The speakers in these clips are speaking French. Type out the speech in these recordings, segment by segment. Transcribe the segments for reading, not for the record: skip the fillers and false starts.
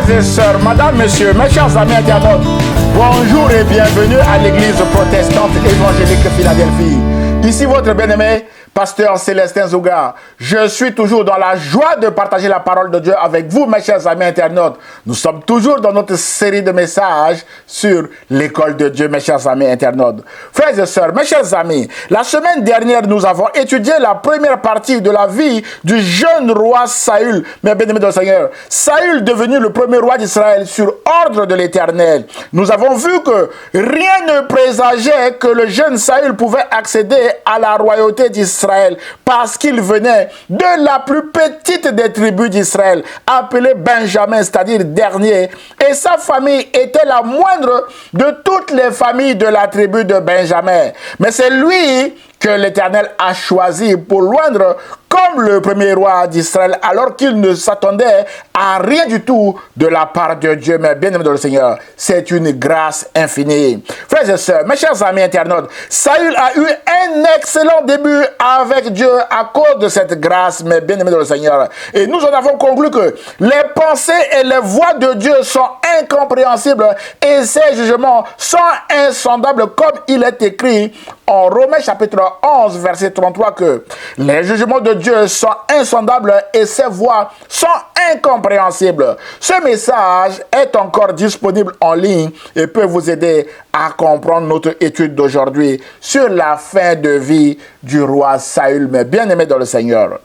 Frères et sœurs, madame, monsieur, mes chers amis internautes, bonjour et bienvenue à l'église protestante évangélique Philadelphie. Ici votre bien-aimé, pasteur Célestin Zouga. Je suis toujours dans la joie de partager la parole de Dieu avec vous, mes chers amis internautes. Nous sommes toujours dans notre série de messages sur l'école de Dieu, mes chers amis internautes. Frères et sœurs, mes chers amis, la semaine dernière, nous avons étudié la première partie de la vie du jeune roi Saül, mes bien-aimés dans le Seigneur. Saül devenu le premier roi d'Israël sur ordre de l'Éternel. Nous avons vu que rien ne présageait que le jeune Saül pouvait accéder à la royauté d'Israël parce qu'il venait de la plus petite des tribus d'Israël, appelée Benjamin, c'est-à-dire dernier, et sa famille était la moindre de toutes les familles de la tribu de Benjamin. Mais c'est lui que l'Éternel a choisi pour loindre comme le premier roi d'Israël, alors qu'il ne s'attendait à rien du tout de la part de Dieu. Mais bien aimé dans le Seigneur, c'est une grâce infinie. Frères et sœurs, mes chers amis internautes, Saül a eu un excellent début avec Dieu à cause de cette grâce, mais bien aimé dans le Seigneur. Et nous en avons conclu que les pensées et les voies de Dieu sont incompréhensibles et ses jugements sont insondables, comme il est écrit en Romains chapitre 11, verset 33, que les jugements de Dieu sont insondables et ses voies sont incompréhensibles. Ce message est encore disponible en ligne et peut vous aider à comprendre notre étude d'aujourd'hui sur la fin de vie du roi Saül, mais bien aimé dans le Seigneur.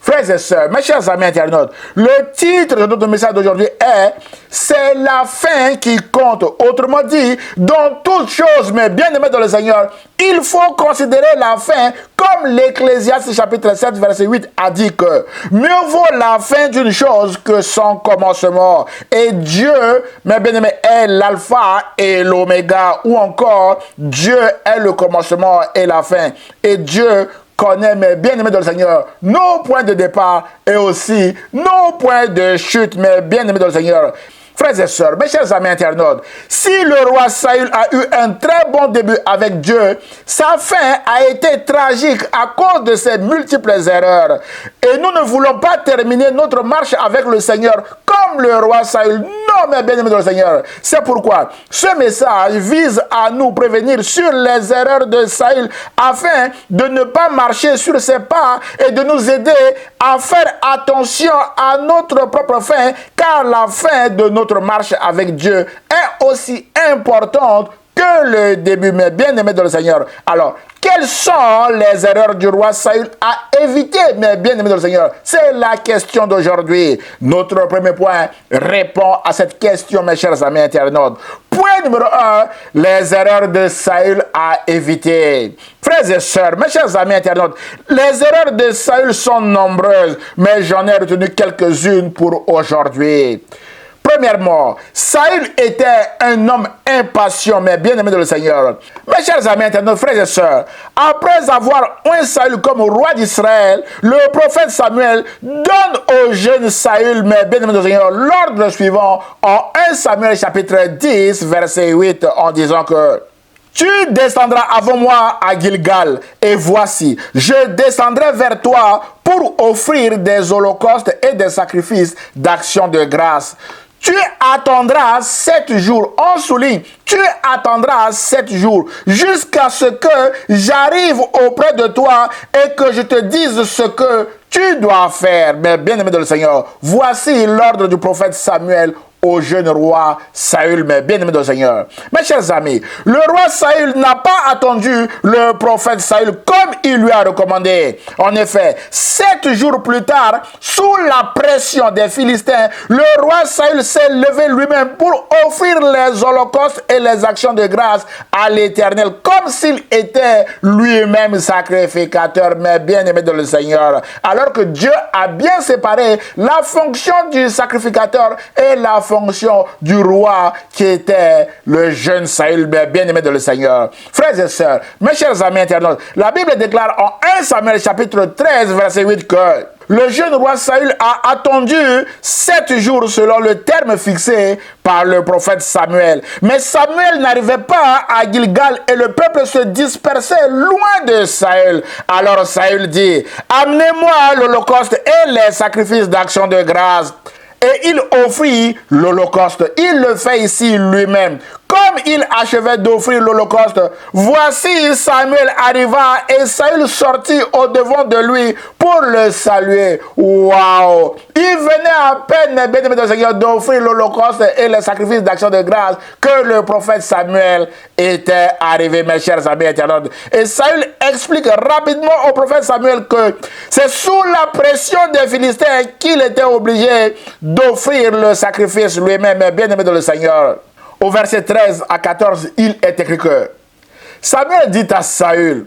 Frères et sœurs, mes chers amis internautes, le titre de notre message d'aujourd'hui est « C'est la fin qui compte ». Autrement dit, dans toutes choses, mais bien aimés dans le Seigneur, il faut considérer la fin comme l'Ecclésiaste chapitre 7, verset 8 a dit que « Mieux vaut la fin d'une chose que son commencement ». Et Dieu, mes bien-aimés, est l'alpha et l'oméga, ou encore Dieu est le commencement et la fin. Et Dieu connaît, mes bien-aimés dans le Seigneur, nos points de départ et aussi nos points de chute, mes bien-aimés dans le Seigneur. Frères et sœurs, mes chers amis internautes, si le roi Saül a eu un très bon début avec Dieu, sa fin a été tragique à cause de ses multiples erreurs. Et nous ne voulons pas terminer notre marche avec le Seigneur comme le roi Saül. Non, mes bien-aimés dans le Seigneur. C'est pourquoi ce message vise à nous prévenir sur les erreurs de Saül afin de ne pas marcher sur ses pas et de nous aider à faire attention à notre propre fin, car la fin de notre marche avec Dieu est aussi importante que le début, mais bien aimé dans le Seigneur. Alors, quelles sont les erreurs du roi Saül à éviter, mais bien aimé dans le Seigneur? C'est la question d'aujourd'hui. Notre premier point répond à cette question, mes chers amis internautes. Point numéro 1, les erreurs de Saül à éviter. Frères et sœurs, mes chers amis internautes, les erreurs de Saül sont nombreuses, mais j'en ai retenu quelques-unes pour aujourd'hui. Premièrement, Saül était un homme impatient, mais bien aimé dans le Seigneur. Mes chers amis internautes, frères et sœurs, après avoir oint Saül comme roi d'Israël, le prophète Samuel donne au jeune Saül, mais bien aimé dans le Seigneur, l'ordre suivant en 1 Samuel chapitre 10, verset 8, en disant que tu descendras avant moi à Gilgal, et voici, je descendrai vers toi pour offrir des holocaustes et des sacrifices d'action de grâce. Tu attendras 7 jours, on souligne, tu attendras 7 jours jusqu'à ce que j'arrive auprès de toi et que je te dise ce que tu dois faire. Mais bien aimé dans le Seigneur, voici l'ordre du prophète Samuel au jeune roi Saül, mais bien aimé dans le Seigneur. Mes chers amis, le roi Saül n'a pas attendu le prophète Saül comme il lui a recommandé. En effet, 7 jours plus tard, sous la pression des Philistins, le roi Saül s'est levé lui-même pour offrir les holocaustes et les actions de grâce à l'Éternel, comme s'il était lui-même sacrificateur, mais bien aimé dans le Seigneur. Alors que Dieu a bien séparé la fonction du sacrificateur et la fonction du roi qui était le jeune Saül, bien aimé de le Seigneur. Frères et sœurs, mes chers amis internautes, la Bible déclare en 1 Samuel chapitre 13 verset 8 que le jeune roi Saül a attendu 7 jours selon le terme fixé par le prophète Samuel. Mais Samuel n'arrivait pas à Gilgal et le peuple se dispersait loin de Saül. Alors Saül dit, amenez-moi l'holocauste et les sacrifices d'action de grâce. et il offrit l'holocauste. Il le fait ici lui-même. Comme il achevait d'offrir l'holocauste, voici Samuel arriva et Saül sortit au-devant de lui pour le saluer. Waouh! Il venait à peine, bien-aimé de Seigneur, d'offrir l'holocauste et le sacrifice d'action de grâce que le prophète Samuel était arrivé, mes chers amis internautes. Et Saül explique rapidement au prophète Samuel que c'est sous la pression des Philistins qu'il était obligé d'offrir le sacrifice lui-même, bien-aimé de le Seigneur. Au verset 13 à 14, il est écrit que Samuel dit à Saül,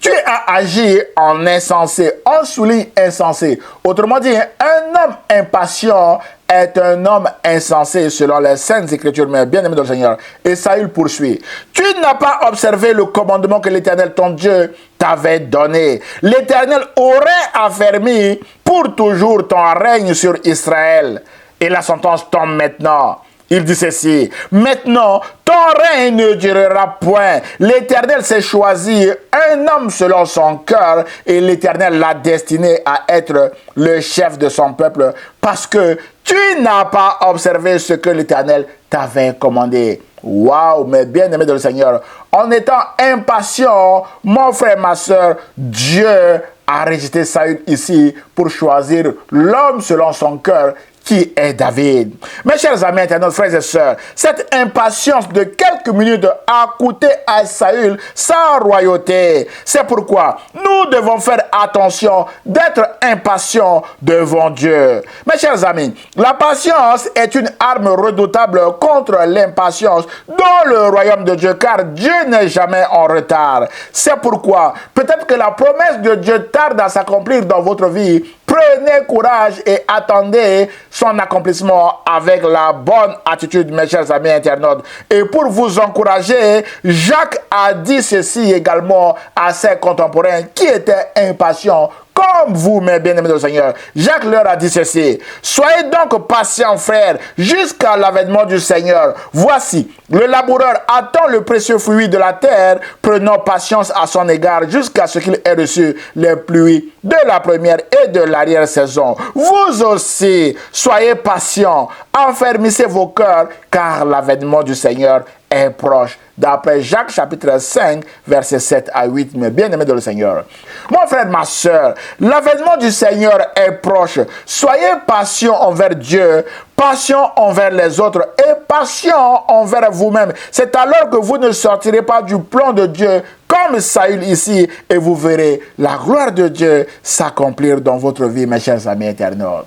tu as agi en insensé, on souligne insensé. Autrement dit, un homme impatient est un homme insensé selon les saintes écritures, mais bien aimé de le Seigneur. Et Saül poursuit. Tu n'as pas observé le commandement que l'Éternel, ton Dieu, t'avait donné. L'Éternel aurait affermi pour toujours ton règne sur Israël. Et la sentence tombe maintenant. Il dit ceci, maintenant, ton règne ne durera point. L'Éternel s'est choisi un homme selon son cœur et l'Éternel l'a destiné à être le chef de son peuple parce que tu n'as pas observé ce que l'Éternel t'avait commandé. Waouh, mais bien aimé de le Seigneur, en étant impatient, mon frère, ma soeur, Dieu a rejeté Saül ici pour choisir l'homme selon son cœur qui est David. Mes chers amis internautes, frères et sœurs, cette impatience de quelques minutes a coûté à Saül sa royauté. C'est pourquoi nous devons faire attention d'être impatients devant Dieu. Mes chers amis, la patience est une arme redoutable contre l'impatience dans le royaume de Dieu, car Dieu n'est jamais en retard. C'est pourquoi peut-être que la promesse de Dieu tarde à s'accomplir dans votre vie. Prenez courage et attendez son accomplissement avec la bonne attitude, mes chers amis internautes. Et pour vous encourager, Jacques a dit ceci également à ses contemporains qui étaient impatients comme vous, mes bien-aimés du Seigneur. Jacques leur a dit ceci. Soyez donc patients, frères, jusqu'à l'avènement du Seigneur. Voici, le laboureur attend le précieux fruit de la terre, prenant patience à son égard jusqu'à ce qu'il ait reçu les pluies de la première et de l'arrière-saison. Vous aussi, soyez patients, enfermissez vos cœurs, car l'avènement du Seigneur est proche. D'après Jacques chapitre 5, versets 7 à 8, mes bien-aimés de le Seigneur. Mon frère, ma soeur, l'avènement du Seigneur est proche. Soyez patients envers Dieu, patients envers les autres et patients envers vous-même. C'est alors que vous ne sortirez pas du plan de Dieu comme Saül ici et vous verrez la gloire de Dieu s'accomplir dans votre vie, mes chers amis internautes.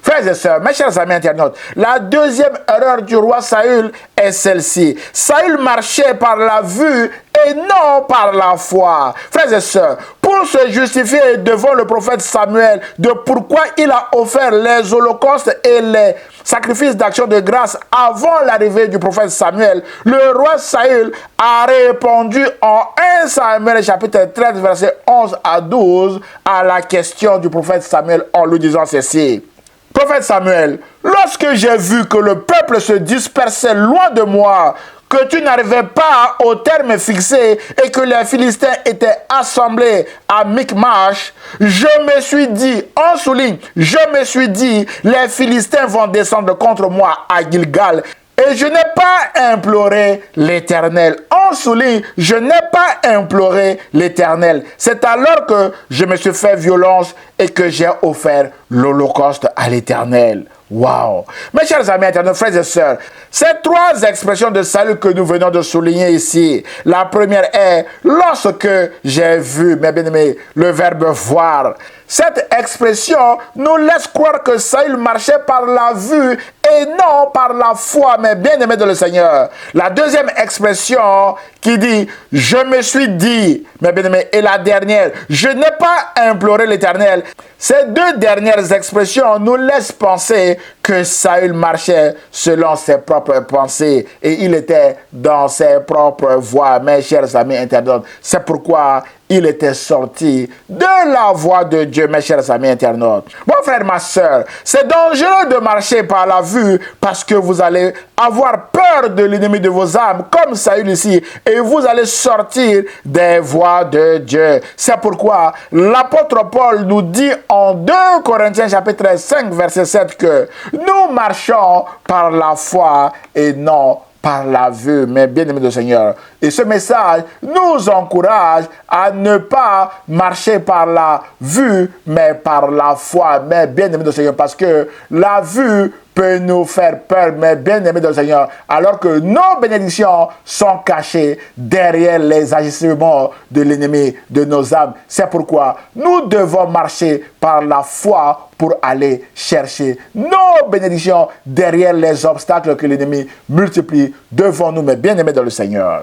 Frères et sœurs, mes chers amis internautes, la deuxième erreur du roi Saül est celle-ci. Saül marchait par la vue et non par la foi. Frères et sœurs, pour se justifier devant le prophète Samuel de pourquoi il a offert les holocaustes et les sacrifices d'action de grâce avant l'arrivée du prophète Samuel, le roi Saül a répondu en 1 Samuel chapitre 13 verset 11 à 12 à la question du prophète Samuel en lui disant ceci. Prophète Samuel, lorsque j'ai vu que le peuple se dispersait loin de moi, que tu n'arrivais pas au terme fixé et que les Philistins étaient assemblés à Michmash, je me suis dit, on souligne, je me suis dit, les Philistins vont descendre contre moi à Gilgal. Et je n'ai pas imploré l'Éternel. On souligne, je n'ai pas imploré l'Éternel. C'est alors que je me suis fait violence et que j'ai offert l'holocauste à l'Éternel. Waouh! Mes chers amis internautes, frères et sœurs, ces trois expressions de salut que nous venons de souligner ici. La première est lorsque j'ai vu, mes bien-aimés, le verbe voir. Cette expression nous laisse croire que Saül marchait par la vue et non par la foi, mes bien-aimés de le Seigneur. La deuxième expression qui dit « je me suis dit », mes bien-aimés, et la dernière « je n'ai pas imploré l'Éternel ». Ces deux dernières expressions nous laissent penser que Saül marchait selon ses propres pensées et il était dans ses propres voies, mes chers amis internautes. C'est pourquoi il était sorti de la voie de Dieu, mes chers amis internautes. Mon frère, ma soeur, c'est dangereux de marcher par la vue parce que vous allez avoir peur de l'ennemi de vos âmes, comme Saül ici, et vous allez sortir des voies de Dieu. C'est pourquoi l'apôtre Paul nous dit en 2 Corinthiens chapitre 5 verset 7 que nous nous marchons par la foi et non par la vue, mes bien-aimés du Seigneur. Et ce message nous encourage à ne pas marcher par la vue, mais par la foi, mes bien-aimés du Seigneur, parce que la vue peut nous faire peur, mes bien-aimés du Seigneur, alors que nos bénédictions sont cachées derrière les agissements de l'ennemi de nos âmes. C'est pourquoi nous devons marcher par la foi pour aller chercher nos bénédictions derrière les obstacles que l'ennemi multiplie devant nous, mes bien-aimés dans le Seigneur.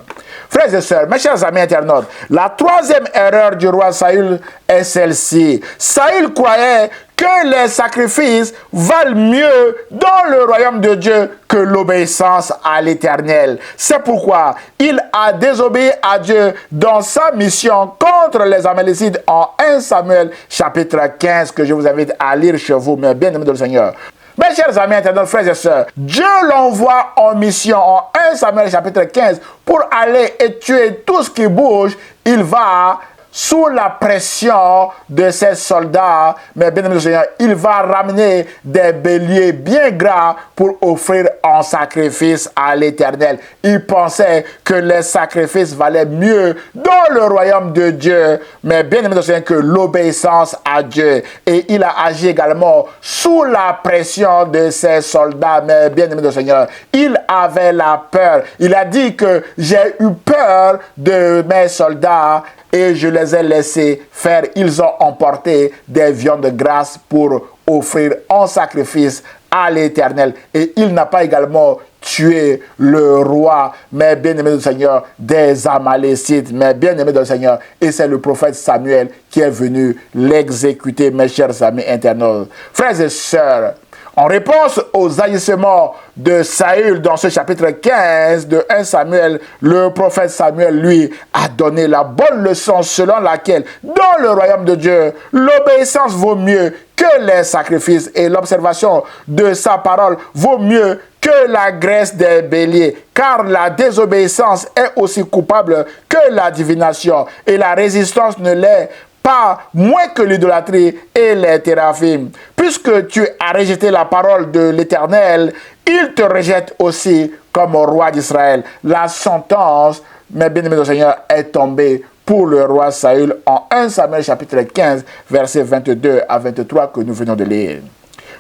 Frères et sœurs, mes chers amis internautes, la troisième erreur du roi Saül est celle-ci. Saül croyait que les sacrifices valent mieux dans le royaume de Dieu que l'obéissance à l'Éternel. C'est pourquoi il a désobéi à Dieu dans sa mission contre les Amalécites en 1 Samuel chapitre 15 que je vous invite à lire chez vous, mes bien-aimés de le Seigneur. Mes chers amis internautes, frères et sœurs, Dieu l'envoie en mission en 1 Samuel chapitre 15 pour aller et tuer tout ce qui bouge. Il va sous la pression de ses soldats, mais bien aimé Seigneur, il va ramener des béliers bien gras pour offrir en sacrifice à l'Éternel. Il pensait que les sacrifices valaient mieux dans le royaume de Dieu, mais bien aimé Seigneur, que l'obéissance à Dieu. Et il a agi également sous la pression de ses soldats, mais bien aimé Seigneur, il avait la peur. Il a dit que j'ai eu peur de mes soldats et je les ai laissés faire. Ils ont emporté des viandes grasses pour offrir en sacrifice à l'Éternel. Et il n'a pas également tué le roi, mais bien-aimé du Seigneur, des Amalécites, mais bien-aimé du Seigneur. Et c'est le prophète Samuel qui est venu l'exécuter, mes chers amis internautes. Frères et sœurs, en réponse aux agissements de Saül dans ce chapitre 15 de 1 Samuel, le prophète Samuel, lui, a donné la bonne leçon selon laquelle, dans le royaume de Dieu, l'obéissance vaut mieux que les sacrifices et l'observation de sa parole vaut mieux que la graisse des béliers, car la désobéissance est aussi coupable que la divination et la résistance ne l'est pas moins que l'idolâtrie et les téraphim. Puisque tu as rejeté la parole de l'Éternel, il te rejette aussi comme roi d'Israël. La sentence, mes bien-aimés du Seigneur, est tombée pour le roi Saül en 1 Samuel chapitre 15, versets 22 à 23 que nous venons de lire.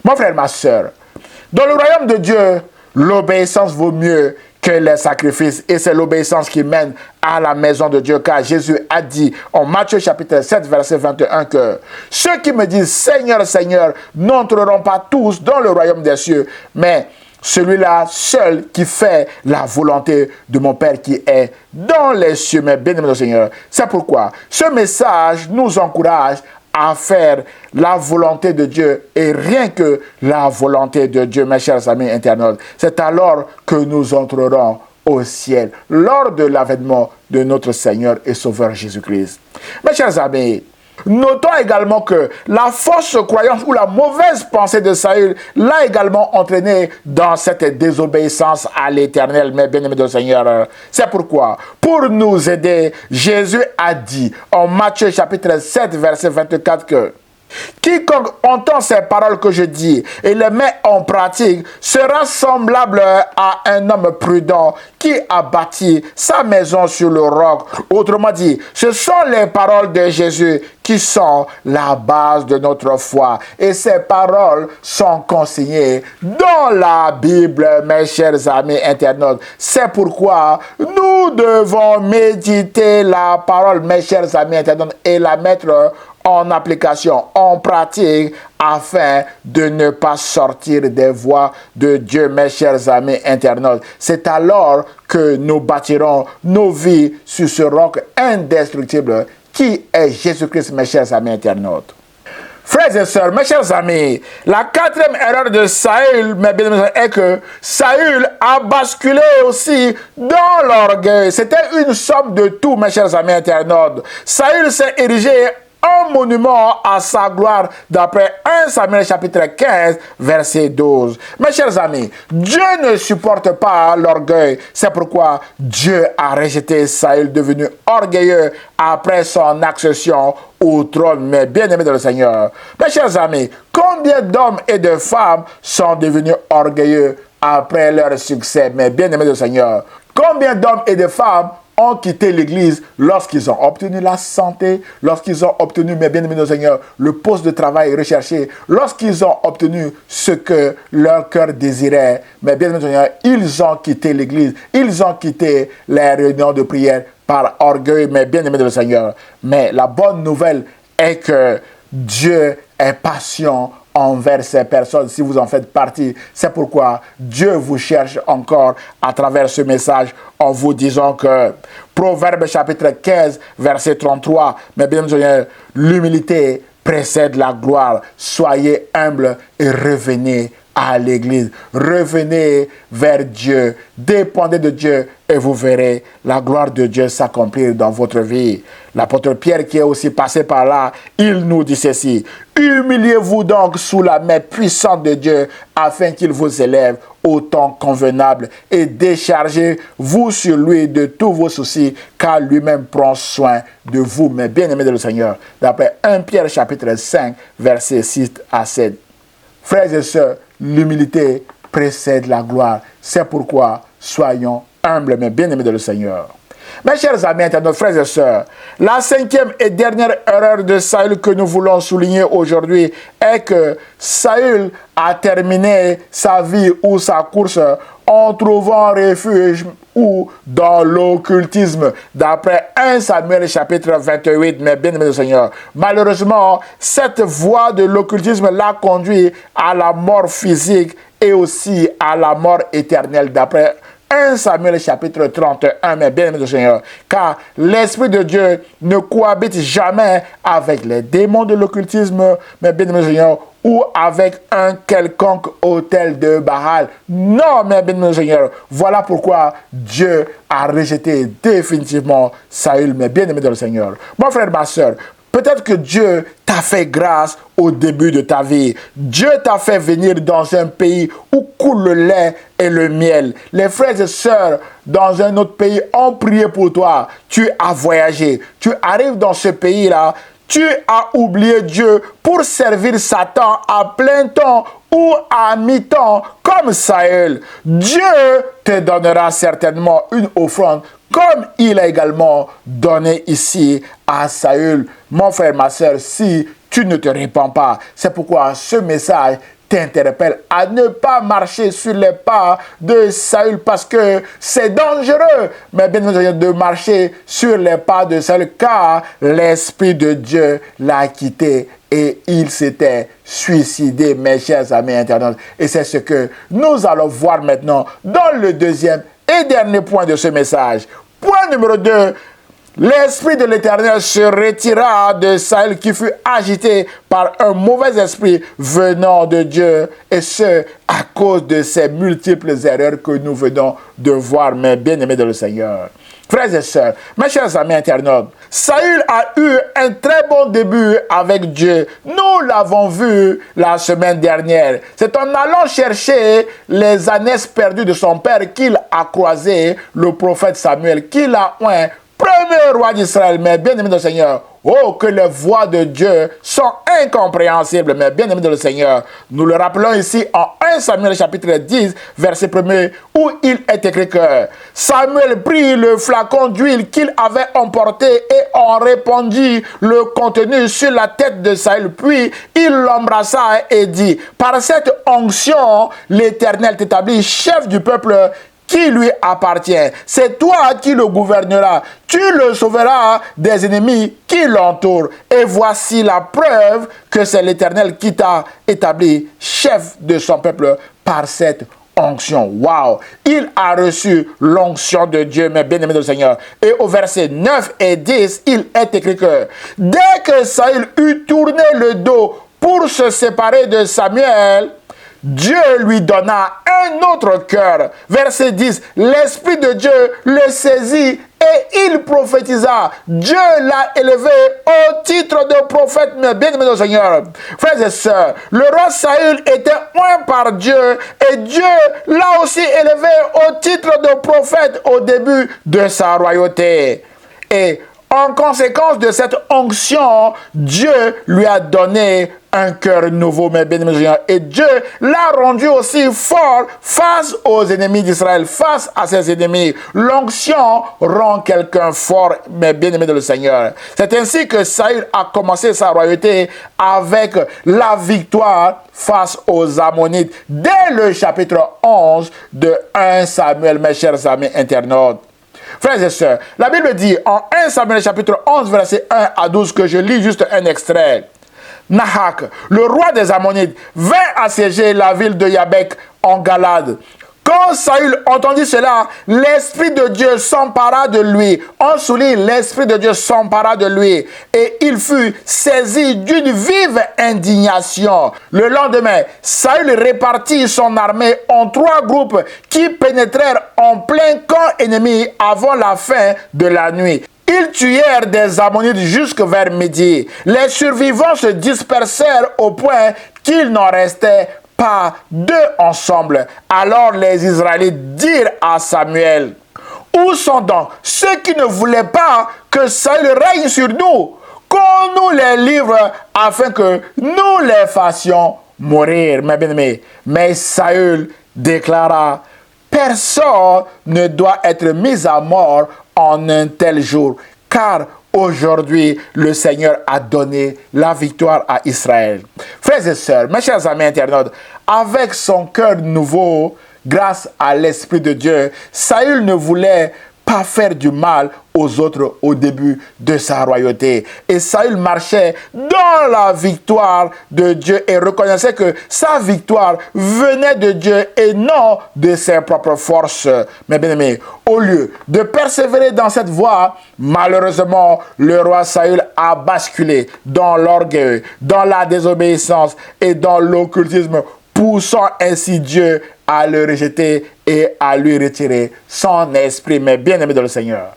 Mon frère, ma soeur, dans le royaume de Dieu, l'obéissance vaut mieux que les sacrifices. Et c'est l'obéissance qui mène à la maison de Dieu. Car Jésus a dit en Matthieu chapitre 7, verset 21 que ceux qui me disent Seigneur, Seigneur, n'entreront pas tous dans le royaume des cieux, mais celui-là seul qui fait la volonté de mon Père qui est dans les cieux. Mais bien-aimé Seigneur, c'est pourquoi ce message nous encourage à faire la volonté de Dieu et rien que la volonté de Dieu, mes chers amis internautes. C'est alors que nous entrerons au ciel, lors de l'avènement de notre Seigneur et Sauveur Jésus-Christ. Mes chers amis, notons également que la fausse croyance ou la mauvaise pensée de Saül l'a également entraîné dans cette désobéissance à l'Éternel, mes bien-aimés du Seigneur. C'est pourquoi, pour nous aider, Jésus a dit en Matthieu chapitre 7, verset 24 que quiconque entend ces paroles que je dis et les met en pratique sera semblable à un homme prudent qui a bâti sa maison sur le roc. Autrement dit, ce sont les paroles de Jésus qui sont la base de notre foi. Et ces paroles sont consignées dans la Bible, mes chers amis internautes. C'est pourquoi nous devons méditer la parole, mes chers amis internautes, et la mettre en application, en pratique, afin de ne pas sortir des voies de Dieu, mes chers amis internautes. C'est alors que nous bâtirons nos vies sur ce roc indestructible qui est Jésus-Christ, mes chers amis internautes. Frères et sœurs, mes chers amis, la quatrième erreur de Saül, mes bien-aimés, est que Saül a basculé aussi dans l'orgueil. C'était une somme de tout, mes chers amis internautes. Saül s'est érigé un monument à sa gloire, d'après 1 Samuel chapitre 15, verset 12. Mes chers amis, Dieu ne supporte pas l'orgueil. C'est pourquoi Dieu a rejeté Saül, devenu orgueilleux après son accession au trône. Mais bien-aimés dans le Seigneur, mes chers amis, combien d'hommes et de femmes sont devenus orgueilleux après leur succès? Mais bien-aimés dans le Seigneur, combien d'hommes et de femmes ont quitté l'église lorsqu'ils ont obtenu la santé, lorsqu'ils ont obtenu, mes bien-aimés dans le Seigneur, le poste de travail recherché, lorsqu'ils ont obtenu ce que leur cœur désirait, mes bien-aimés dans le Seigneur, ils ont quitté l'église, ils ont quitté les réunions de prière par orgueil, mes bien-aimés dans le Seigneur. Mais la bonne nouvelle est que Dieu est patient envers ces personnes, si vous en faites partie. C'est pourquoi Dieu vous cherche encore à travers ce message en vous disant que Proverbe chapitre 15, verset 33, mais bien sûr, l'humilité précède la gloire. Soyez humbles et revenez à l'église. Revenez vers Dieu. Dépendez de Dieu et vous verrez la gloire de Dieu s'accomplir dans votre vie. L'apôtre Pierre, qui est aussi passé par là, il nous dit ceci: humiliez-vous donc sous la main puissante de Dieu afin qu'il vous élève au temps convenable et déchargez-vous sur lui de tous vos soucis car lui-même prend soin de vous. Mais bien-aimés de le Seigneur, d'après 1 Pierre chapitre 5, versets 6 à 7. Frères et sœurs, l'humilité précède la gloire. C'est pourquoi soyons humbles, mais bien-aimés de le Seigneur. Mes chers amis, internautes, frères et sœurs, la cinquième et dernière erreur de Saül que nous voulons souligner aujourd'hui est que Saül a terminé sa vie ou sa course en trouvant refuge ou dans l'occultisme, d'après 1 Samuel chapitre 28, mais bien aimé le Seigneur. Malheureusement, cette voie de l'occultisme l'a conduit à la mort physique et aussi à la mort éternelle, d'après 1 Samuel chapitre 31, mais bien aimé le Seigneur, car l'Esprit de Dieu ne cohabite jamais avec les démons de l'occultisme, mais bien aimé le Seigneur, ou avec un quelconque autel de Baal. Non, mais bien aimé le Seigneur, voilà pourquoi Dieu a rejeté définitivement Saül, mais bien aimé dans le Seigneur. Mon frère, ma soeur, peut-être que Dieu t'a fait grâce au début de ta vie. Dieu t'a fait venir dans un pays où coule le lait et le miel. Les frères et sœurs dans un autre pays ont prié pour toi. Tu as voyagé. Tu arrives dans ce pays-là. Tu as oublié Dieu pour servir Satan à plein temps ou à mi-temps comme Saül. Dieu te donnera certainement une offrande comme il a également donné ici à Saül. Mon frère, ma soeur, si tu ne te répands pas, c'est pourquoi ce message t'interpelle à ne pas marcher sur les pas de Saül parce que c'est dangereux, mais bien de marcher sur les pas de Saül car l'Esprit de Dieu l'a quitté et il s'était suicidé, mes chers amis internautes. Et c'est ce que nous allons voir maintenant dans le deuxième et dernier point de ce message. Point numéro 2. L'Esprit de l'Éternel se retira de Saül qui fut agité par un mauvais esprit venant de Dieu, et ce, à cause de ces multiples erreurs que nous venons de voir, mes bien-aimés de le Seigneur. Frères et sœurs, mes chers amis internautes, Saül a eu un très bon début avec Dieu. Nous l'avons vu la semaine dernière. C'est en allant chercher les ânesses perdues de son père qu'il a croisé le prophète Samuel, qu'il a oint. Premier roi d'Israël, mais bien-aimé de le Seigneur. Oh, que les voies de Dieu sont incompréhensibles, mais bien-aimé de le Seigneur. Nous le rappelons ici en 1 Samuel chapitre 10, verset 1er, où il est écrit que Samuel prit le flacon d'huile qu'il avait emporté et en répandit le contenu sur la tête de Saül. Puis il l'embrassa et dit: par cette onction, l'Éternel t'établit chef du peuple qui lui appartient. C'est toi qui le gouverneras. Tu le sauveras des ennemis qui l'entourent. Et voici la preuve que c'est l'Éternel qui t'a établi chef de son peuple par cette onction. Waouh! Il a reçu l'onction de Dieu, mes bien-aimés de le Seigneur. Et au verset 9 et 10, il est écrit que dès que Saül eut tourné le dos pour se séparer de Samuel, Dieu lui donna un autre cœur. Verset 10, l'Esprit de Dieu le saisit et il prophétisa. Dieu l'a élevé au titre de prophète, mais bien-aimé du Seigneur. Frères et sœurs, le roi Saül était oint par Dieu et Dieu l'a aussi élevé au titre de prophète au début de sa royauté. Et en conséquence de cette onction, Dieu lui a donné un cœur nouveau, mes bien-aimés. Et Dieu l'a rendu aussi fort face aux ennemis d'Israël, face à ses ennemis. L'onction rend quelqu'un fort, mes bien-aimés de le Seigneur. C'est ainsi que Saül a commencé sa royauté avec la victoire face aux Ammonites dès le chapitre 11 de 1 Samuel, mes chers amis internautes. Frères et sœurs, la Bible dit en 1 Samuel chapitre 11 verset 1 à 12 que je lis juste un extrait. Nahak, le roi des Ammonites, vint assiéger la ville de Yabek en Galade. Quand Saül entendit cela, l'Esprit de Dieu s'empara de lui. On souligne, l'Esprit de Dieu s'empara de lui. Et il fut saisi d'une vive indignation. Le lendemain, Saül répartit son armée en 3 groupes qui pénétrèrent en plein camp ennemi avant la fin de la nuit. Ils tuèrent des Ammonites jusque vers midi. Les survivants se dispersèrent au point qu'il n'en restait pas 2 ensemble. Alors les Israélites dirent à Samuel, « Où sont donc ceux qui ne voulaient pas que Saül règne sur nous? Qu'on nous les livre afin que nous les fassions mourir. » Mes bien-aimés, mais Saül déclara, « Personne ne doit être mis à mort en un tel jour, car aujourd'hui, le Seigneur a donné la victoire à Israël. » Frères et sœurs, mes chers amis internautes, avec son cœur nouveau, grâce à l'Esprit de Dieu, Saül ne voulait pas faire du mal aux autres au début de sa royauté. Et Saül marchait dans la victoire de Dieu et reconnaissait que sa victoire venait de Dieu et non de ses propres forces. Mais bien aimés, au lieu de persévérer dans cette voie, malheureusement, le roi Saül a basculé dans l'orgueil, dans la désobéissance et dans l'occultisme, poussant ainsi Dieu à le rejeter et à lui retirer son esprit. Mais bien aimé dans le Seigneur,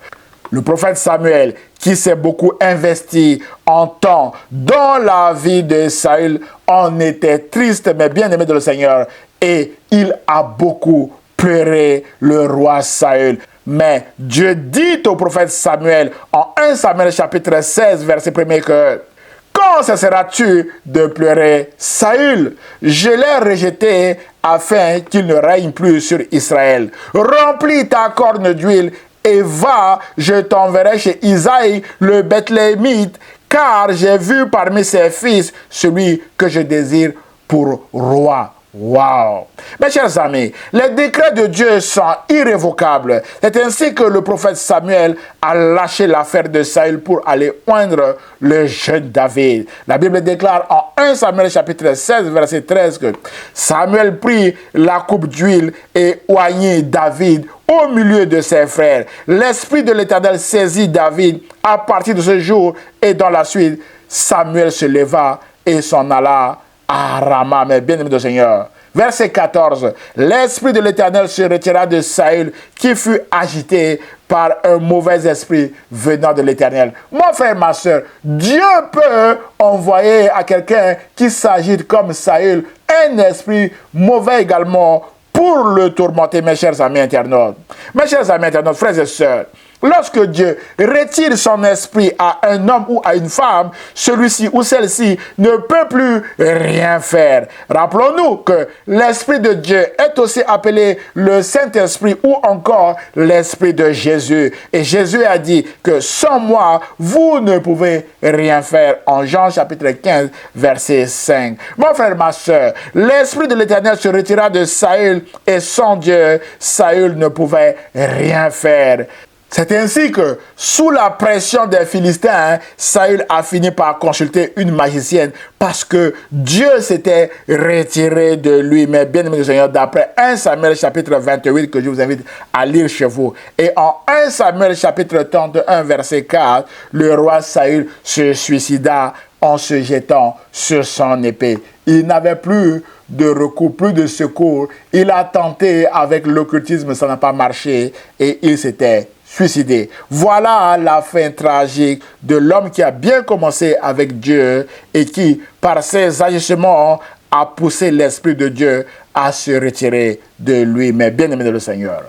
le prophète Samuel, qui s'est beaucoup investi en temps dans la vie de Saül, en était triste, mais bien aimé dans le Seigneur, et il a beaucoup pleuré le roi Saül. Mais Dieu dit au prophète Samuel, en 1 Samuel chapitre 16, verset 1 que quand cesseras-tu de pleurer Saül? Je l'ai rejeté afin qu'il ne règne plus sur Israël. Remplis ta corne d'huile et va, je t'enverrai chez Isaïe le Bethléemite, car j'ai vu parmi ses fils celui que je désire pour roi. Wow! Mes chers amis, les décrets de Dieu sont irrévocables. C'est ainsi que le prophète Samuel a lâché l'affaire de Saül pour aller oindre le jeune David. La Bible déclare en 1 Samuel chapitre 16 verset 13 que Samuel prit la coupe d'huile et oignit David au milieu de ses frères. L'Esprit de l'Éternel saisit David à partir de ce jour et dans la suite, Samuel se leva et s'en alla à Rama, mes bien-aimés du Seigneur. Verset 14. L'Esprit de l'Éternel se retira de Saül, qui fut agité par un mauvais esprit venant de l'Éternel. Mon frère, ma soeur, Dieu peut envoyer à quelqu'un qui s'agite comme Saül un esprit mauvais également pour le tourmenter, mes chers amis internautes. Mes chers amis internautes, frères et sœurs, lorsque Dieu retire son esprit à un homme ou à une femme, celui-ci ou celle-ci ne peut plus rien faire. Rappelons-nous que l'Esprit de Dieu est aussi appelé le Saint-Esprit ou encore l'Esprit de Jésus. Et Jésus a dit que sans moi, vous ne pouvez rien faire. En Jean chapitre 15, verset 5. Mon frère, ma soeur, l'Esprit de l'Éternel se retira de Saül et sans Dieu, Saül ne pouvait rien faire. C'est ainsi que, sous la pression des Philistins, Saül a fini par consulter une magicienne parce que Dieu s'était retiré de lui. Mais bien aimé du Seigneur, d'après 1 Samuel chapitre 28 que je vous invite à lire chez vous. Et en 1 Samuel chapitre 31 verset 4, le roi Saül se suicida en se jetant sur son épée. Il n'avait plus de recours, plus de secours. Il a tenté avec l'occultisme, ça n'a pas marché et il s'était suicidé. Voilà la fin tragique de l'homme qui a bien commencé avec Dieu et qui, par ses agissements, a poussé l'Esprit de Dieu à se retirer de lui. Mais bien aimé de le Seigneur,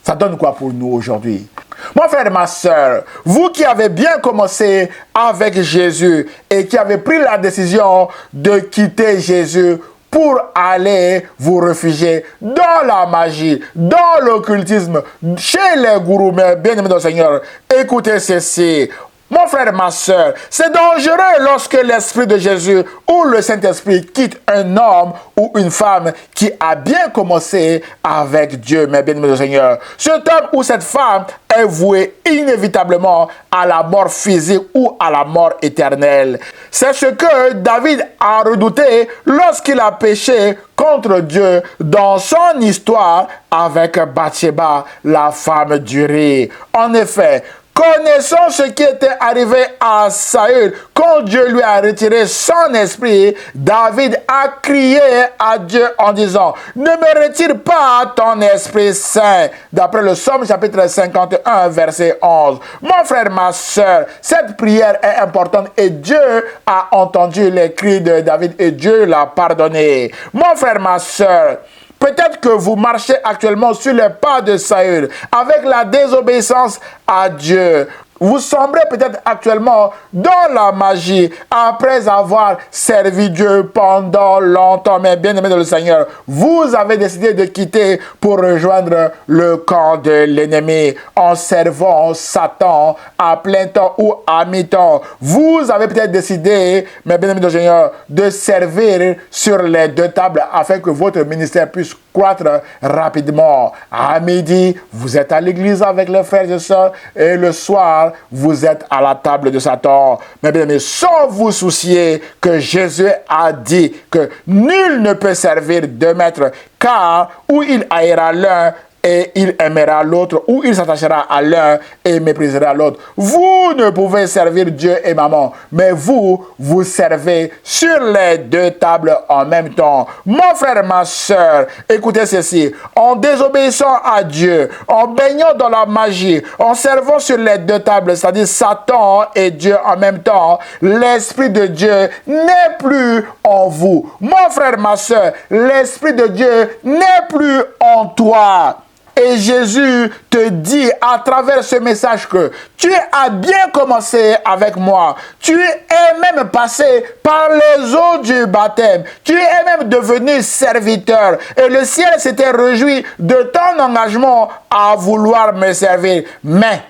ça donne quoi pour nous aujourd'hui? Mon frère et ma soeur, vous qui avez bien commencé avec Jésus et qui avez pris la décision de quitter Jésus pour aller vous réfugier dans la magie, dans l'occultisme, chez les gourous, mais bien aimés dans le Seigneur, écoutez ceci. Mon frère et ma soeur, c'est dangereux lorsque l'Esprit de Jésus ou le Saint-Esprit quitte un homme ou une femme qui a bien commencé avec Dieu, mais bien aimé le Seigneur. Cet homme ou cette femme est voué inévitablement à la mort physique ou à la mort éternelle. C'est ce que David a redouté lorsqu'il a péché contre Dieu dans son histoire avec Bathsheba, la femme d'Uri. En effet, connaissant ce qui était arrivé à Saül, quand Dieu lui a retiré son esprit, David a crié à Dieu en disant, « Ne me retire pas ton esprit saint » d'après le Psaume chapitre 51, verset 11. Mon frère, ma soeur, cette prière est importante et Dieu a entendu les cris de David et Dieu l'a pardonné. Mon frère, ma soeur, peut-être que vous marchez actuellement sur les pas de Saül avec la désobéissance à Dieu. Vous semblez peut-être actuellement dans la magie après avoir servi Dieu pendant longtemps. Mais bien aimé de le Seigneur, vous avez décidé de quitter pour rejoindre le camp de l'ennemi en servant Satan à plein temps ou à mi-temps. Vous avez peut-être décidé, mais bien aimé de le Seigneur, de servir sur les deux tables afin que votre ministère puisse croître rapidement. À midi, vous êtes à l'église avec les frères et sœurs et le soir, vous êtes à la table de Satan. Mais bien aimé, sans vous soucier que Jésus a dit que nul ne peut servir deux maîtres, car ou il haïra l'un et il aimera l'autre, ou il s'attachera à l'un et méprisera l'autre. Vous ne pouvez servir Dieu et maman, mais vous servez sur les deux tables en même temps. Mon frère et ma soeur, écoutez ceci. En désobéissant à Dieu, en baignant dans la magie, en servant sur les deux tables, c'est-à-dire Satan et Dieu en même temps, l'Esprit de Dieu n'est plus en vous. Mon frère, ma soeur, l'Esprit de Dieu n'est plus en toi. Et Jésus te dit à travers ce message que tu as bien commencé avec moi. Tu es même passé par les eaux du baptême. Tu es même devenu serviteur. Et le ciel s'était réjoui de ton engagement à vouloir me servir. Mais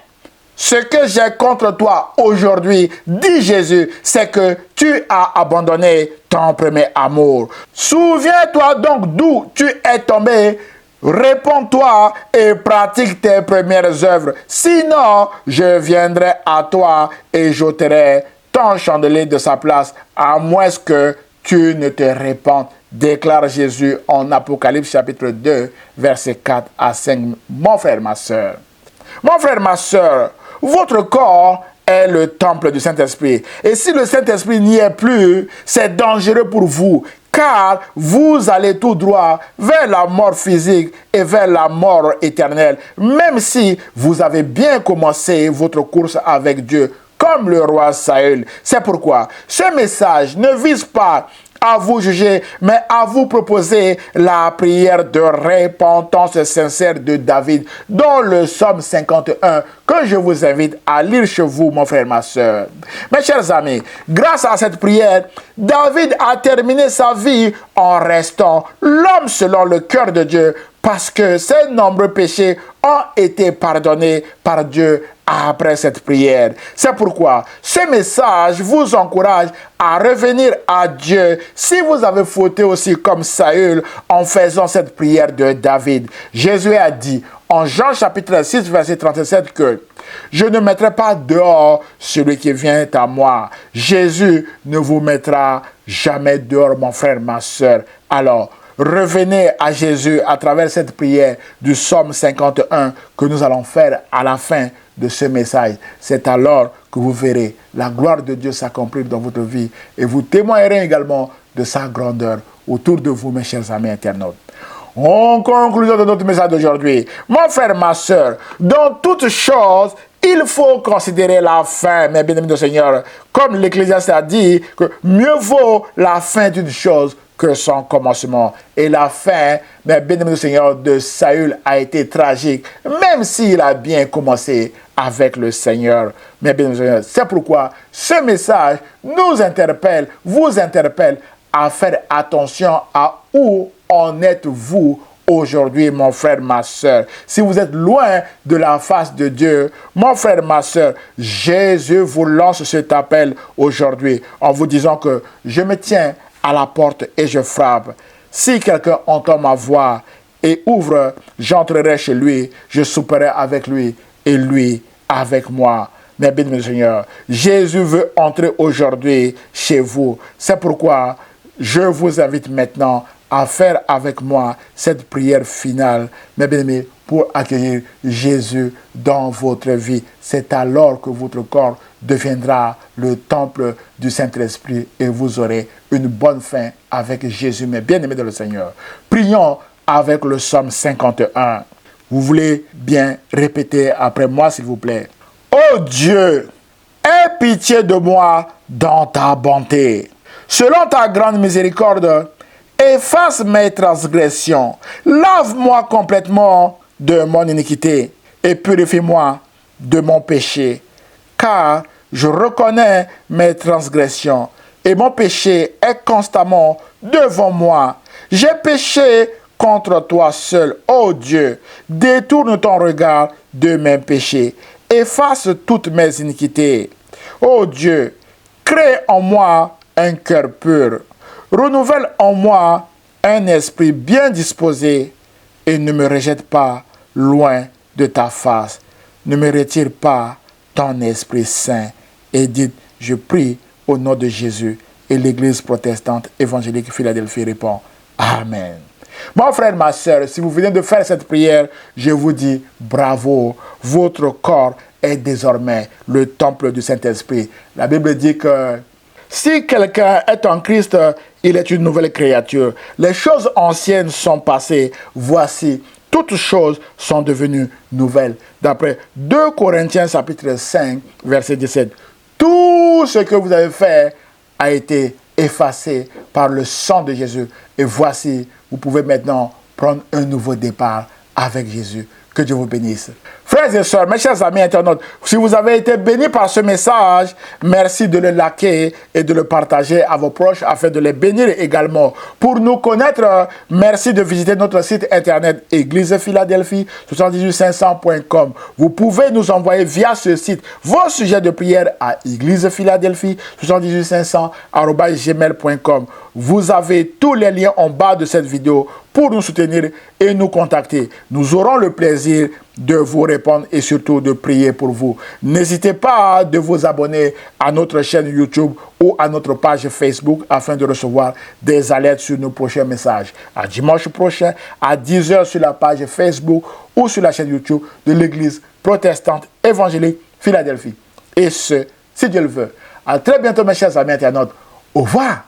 ce que j'ai contre toi aujourd'hui, dit Jésus, c'est que tu as abandonné ton premier amour. Souviens-toi donc d'où tu es tombé. Réponds-toi et pratique tes premières œuvres. Sinon, je viendrai à toi et j'ôterai ton chandelier de sa place, à moins que tu ne te répandes, déclare Jésus en Apocalypse chapitre 2, versets 4 à 5. Mon frère, ma soeur. Mon frère, ma soeur, votre corps est le temple du Saint-Esprit. Et si le Saint-Esprit n'y est plus, c'est dangereux pour vous. Car vous allez tout droit vers la mort physique et vers la mort éternelle, même si vous avez bien commencé votre course avec Dieu, comme le roi Saül. C'est pourquoi ce message ne vise pas à vous juger, mais à vous proposer la prière de repentance sincère de David dans le Psaume 51 que je vous invite à lire chez vous, mon frère, ma soeur. Mes chers amis, grâce à cette prière, David a terminé sa vie en restant l'homme selon le cœur de Dieu, parce que ses nombreux péchés ont été pardonnés par Dieu après cette prière. C'est pourquoi ce message vous encourage à revenir à Dieu si vous avez fauté aussi comme Saül en faisant cette prière de David. Jésus a dit en Jean chapitre 6 verset 37 que je ne mettrai pas dehors celui qui vient à moi. Jésus ne vous mettra jamais dehors, mon frère, ma soeur. Alors, revenez à Jésus à travers cette prière du Psaume 51 que nous allons faire à la fin de ce message. C'est alors que vous verrez la gloire de Dieu s'accomplir dans votre vie et vous témoignerez également de sa grandeur autour de vous, mes chers amis internautes. En conclusion de notre message d'aujourd'hui, mon frère, ma soeur, dans toutes choses, il faut considérer la fin, mes bien-aimés du Seigneur. Comme l'Ecclésiaste a dit, que mieux vaut la fin d'une chose que son commencement. Et la fin, mes bien-aimés du Seigneur, de Saül a été tragique, même s'il a bien commencé avec le Seigneur. Mes bien-aimés du Seigneur, c'est pourquoi ce message nous interpelle, vous interpelle à faire attention à où en êtes-vous aujourd'hui, mon frère, ma soeur. Si vous êtes loin de la face de Dieu, mon frère, ma soeur, Jésus vous lance cet appel aujourd'hui en vous disant que je me tiens à la porte et je frappe. Si quelqu'un entend ma voix et ouvre, j'entrerai chez lui, je souperai avec lui et lui avec moi. Mais bien, mon Seigneur, Jésus veut entrer aujourd'hui chez vous. C'est pourquoi je vous invite maintenant à faire avec moi cette prière finale, mes bien-aimés, pour accueillir Jésus dans votre vie. C'est alors que votre corps deviendra le temple du Saint-Esprit et vous aurez une bonne fin avec Jésus, mes bien-aimés dans le Seigneur. Prions avec le psaume 51. Vous voulez bien répéter après moi, s'il vous plaît. Ô Dieu, aie pitié de moi dans ta bonté. Selon ta grande miséricorde, efface mes transgressions. Lave-moi complètement de mon iniquité et purifie-moi de mon péché. Car je reconnais mes transgressions et mon péché est constamment devant moi. J'ai péché contre toi seul, ô Dieu. Détourne ton regard de mes péchés. Efface toutes mes iniquités. Ô Dieu, crée en moi un cœur pur. Renouvelle en moi un esprit bien disposé et ne me rejette pas loin de ta face. Ne me retire pas ton Esprit Saint. Et dites, je prie au nom de Jésus. Et l'Église protestante évangélique Philadelphie répond, Amen. Mon frère, ma soeur, si vous venez de faire cette prière, je vous dis bravo. Votre corps est désormais le temple du Saint-Esprit. La Bible dit que si quelqu'un est en Christ, il est une nouvelle créature. Les choses anciennes sont passées. Voici, toutes choses sont devenues nouvelles. D'après 2 Corinthiens chapitre 5, verset 17. Tout ce que vous avez fait a été effacé par le sang de Jésus. Et voici, vous pouvez maintenant prendre un nouveau départ avec Jésus. Que Dieu vous bénisse. Frères et sœurs, mes chers amis internautes, si vous avez été bénis par ce message, merci de le liker et de le partager à vos proches afin de les bénir également. Pour nous connaître, merci de visiter notre site internet Église Philadelphie 78500.com. Vous pouvez nous envoyer via ce site vos sujets de prière à Église Philadelphie 78500@gmail.com. Vous avez tous les liens en bas de cette vidéo pour nous soutenir et nous contacter. Nous aurons le plaisir de vous répondre et surtout de prier pour vous. N'hésitez pas de vous abonner à notre chaîne YouTube ou à notre page Facebook afin de recevoir des alertes sur nos prochains messages. À dimanche prochain à 10h sur la page Facebook ou sur la chaîne YouTube de l'Église protestante évangélique Philadelphie. Et ce, si Dieu le veut. À très bientôt mes chers amis internautes. Au revoir.